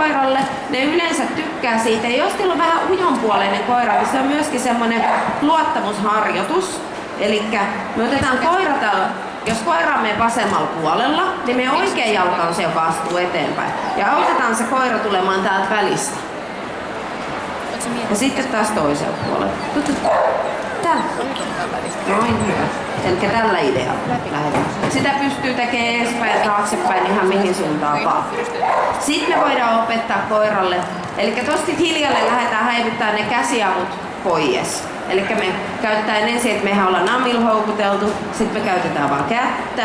koiralle, ne yleensä tykkää siitä. Ja jos teillä on vähän ujonpuoleinen koira, niin se on myöskin semmoinen luottamusharjoitus. Eli me otetaan koira täällä, jos koira menee vasemmalla puolella, niin meidän oikea jalka on se, joka astuu eteenpäin. Ja autetaan se koira tulemaan täältä välistä. Ja sitten taas toisella puolella. Täällä. Noin hyvä. Eli tällä idealla lähdetään. Sitä pystyy tekemään edespäin ja taaksepäin ihan mihin suuntaan vaan. Sitten me voidaan opettaa koiralle. Eli tosta hiljalle lähdetään häivyttämään ne käsiavut pois. Eli me käytetään ensin, että mehän ollaan namilla houkuteltu. Sitten me käytetään vaan kättä.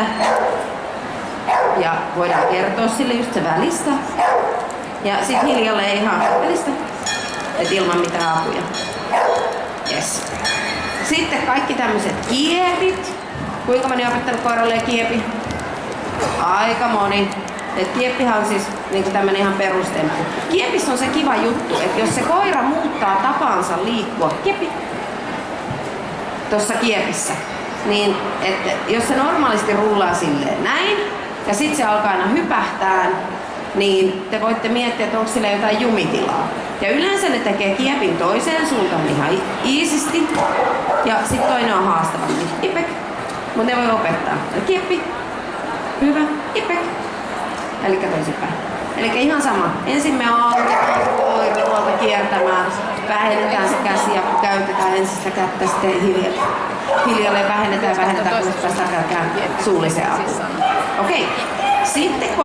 Ja voidaan kertoa sille just se välistä. Ja sitten hiljalle ihan välistä. Et ilman mitään apuja. Yes. Sitten kaikki tämmöiset kiepit. Kuinka moni on opettanut koiralle kiepi? Aika moni. Et kieppihan on siis niin tämmönen ihan perustemppu. Kiepissä on se kiva juttu, että jos se koira muuttaa tapansa liikkua, kiepi, tuossa kiepissä, niin että jos se normaalisti rullaa silleen näin, ja sitten se alkaa aina hypähtää, niin te voitte miettiä, että onko sillä jotain jumitilaa. Ja yleensä ne tekee kiepin toiseen suuntaan ihan iisisti, ja sitten toinen on haastavampi. Ipek. Mutta ne voi opettaa. Kieppi. Hyvä. Ipek. Eli toisinpäin. Eli ihan sama. Ensin me autetaan koiruolta kiertämään. Vähennetään se käsi ja käytetään ensin sitä kättä sitten hiljalleen vähennetään, kunnes päästään käymään suulliseen apuun. Okei. Sitten